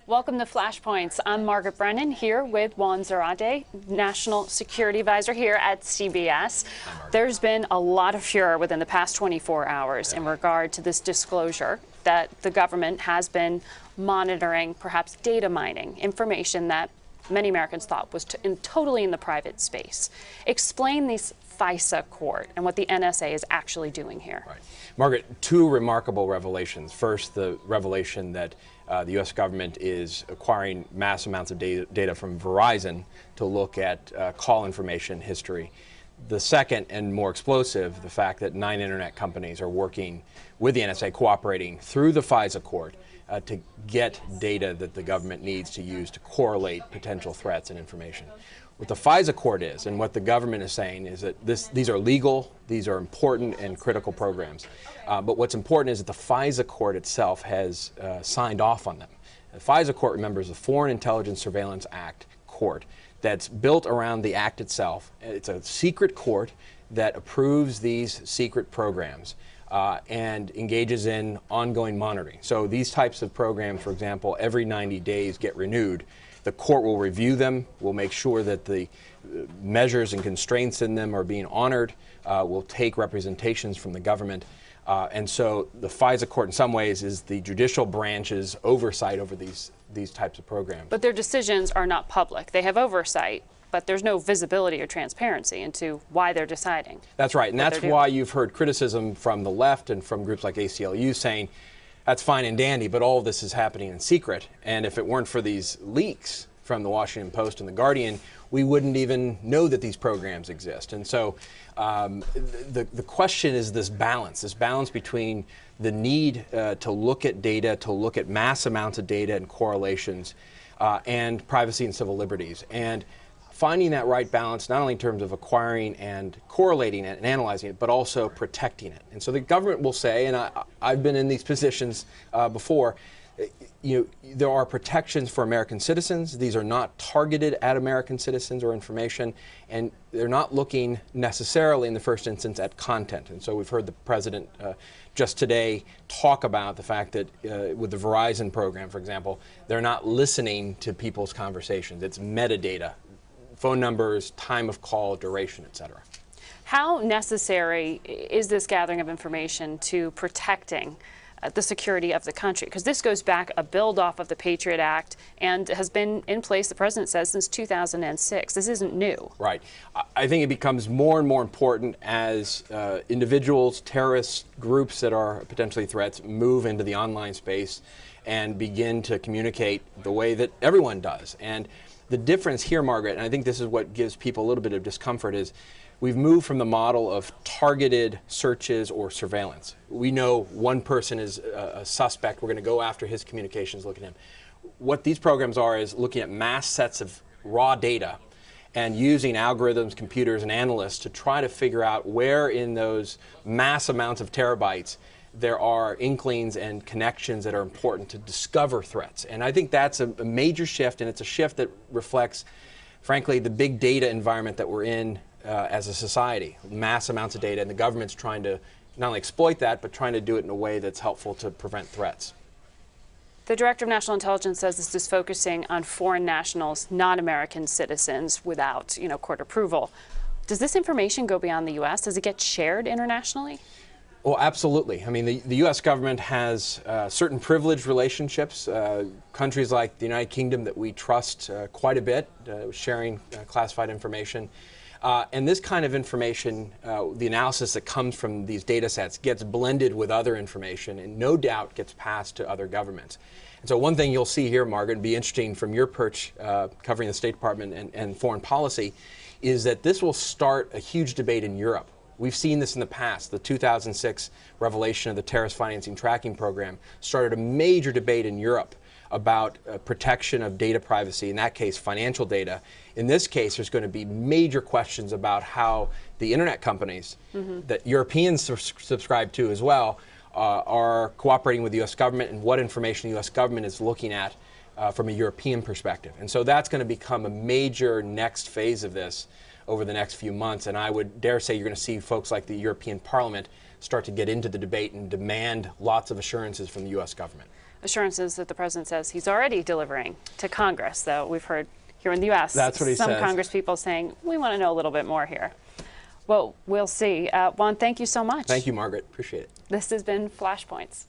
Welcome to Flashpoints. I'm Margaret Brennan here with Juan Zarate, National Security Advisor here at CBS. There's been a lot of furor within the past 24 hours in regard to this disclosure that the government has been monitoring, perhaps data mining, information that many Americans thought was totally in the private space. Explain this FISA court and what the NSA is actually doing here. Right. Margaret, two remarkable revelations. First, the revelation that the U.S. government is acquiring mass amounts of data from Verizon to look at call information history. The second, and more explosive, the fact that 9 internet companies are working with the NSA, cooperating through the FISA court to get data that the government needs to use to correlate potential threats and information. What the FISA court is, and what the government is saying, is that these are legal, these are important and critical programs. But what's important is that the FISA court itself has signed off on them. The FISA court, remember, is the Foreign Intelligence Surveillance Act court that's built around the act itself. It's a secret court that approves these secret programs and engages in ongoing monitoring. So these types of programs, for example, every 90 days get renewed. The court will review them, will make sure that the measures and constraints in them are being honored, will take representations from the government. And so the FISA court in some ways is the judicial branch's oversight over these types of programs. But their decisions are not public. They have oversight, but there's no visibility or transparency into why they're deciding. That's right, and that's why you've heard criticism from the left and from groups like ACLU saying, that's fine and dandy, but all of this is happening in secret. And if it weren't for these leaks from the Washington Post and the Guardian, we wouldn't even know that these programs exist. And so the question is this balance between the need to look at data, to look at mass amounts of data and correlations, and privacy and civil liberties. And finding that right balance, not only in terms of acquiring and correlating it and analyzing it, but also protecting it. And so the government will say, and I've been in these positions before, there are protections for American citizens. These are not targeted at American citizens or information, and they're not looking necessarily in the first instance at content. And so we've heard the president just today talk about the fact that with the Verizon program, for example, they're not listening to people's conversations. It's metadata. Phone numbers, time of call, duration, etc. How necessary is this gathering of information to protecting the security of the country? Because this goes back a build-off of the Patriot Act and has been in place, the president says, since 2006. This isn't new. Right. I think it becomes more and more important as individuals, terrorist groups that are potentially threats move into the online space and begin to communicate the way that everyone does. And the difference here, Margaret, and I think this is what gives people a little bit of discomfort, is we've moved from the model of targeted searches or surveillance. We know one person is a suspect. We're going to go after his communications, look at him. What these programs are is looking at mass sets of raw data and using algorithms, computers, and analysts to try to figure out where in those mass amounts of terabytes there are inklings and connections that are important to discover threats. And I think that's a major shift, and it's a shift that reflects, frankly, the big data environment that we're in as a society. Mass amounts of data, and the government's trying to not only exploit that, but trying to do it in a way that's helpful to prevent threats. The Director of National Intelligence says this is focusing on foreign nationals, not American citizens, without, court approval. Does this information go beyond the U.S.? Does it get shared internationally? Well, absolutely. I mean, the U.S. government has certain privileged relationships. Countries like the United Kingdom that we trust quite a bit, sharing classified information. And this kind of information, the analysis that comes from these data sets, gets blended with other information and no doubt gets passed to other governments. And so one thing you'll see here, Margaret, and be interesting from your perch covering the State Department and foreign policy, is that this will start a huge debate in Europe. We've seen this in the past. The 2006 revelation of the terrorist financing tracking program started a major debate in Europe about protection of data privacy, in that case financial data. In this case, there's going to be major questions about how the internet companies that Europeans subscribe to as well are cooperating with the U.S. government and what information the U.S. government is looking at from a European perspective. And so that's going to become a major next phase of this over the next few months, and I would dare say you're going to see folks like the European Parliament start to get into the debate and demand lots of assurances from the U.S. government. assurances that the president says he's already delivering to Congress, though we've heard here in the U.S. That's what he some says. Congress people saying, we want to know a little bit more here. Well, we'll see. Juan, thank you so much. Thank you, Margaret. Appreciate it. This has been Flashpoints.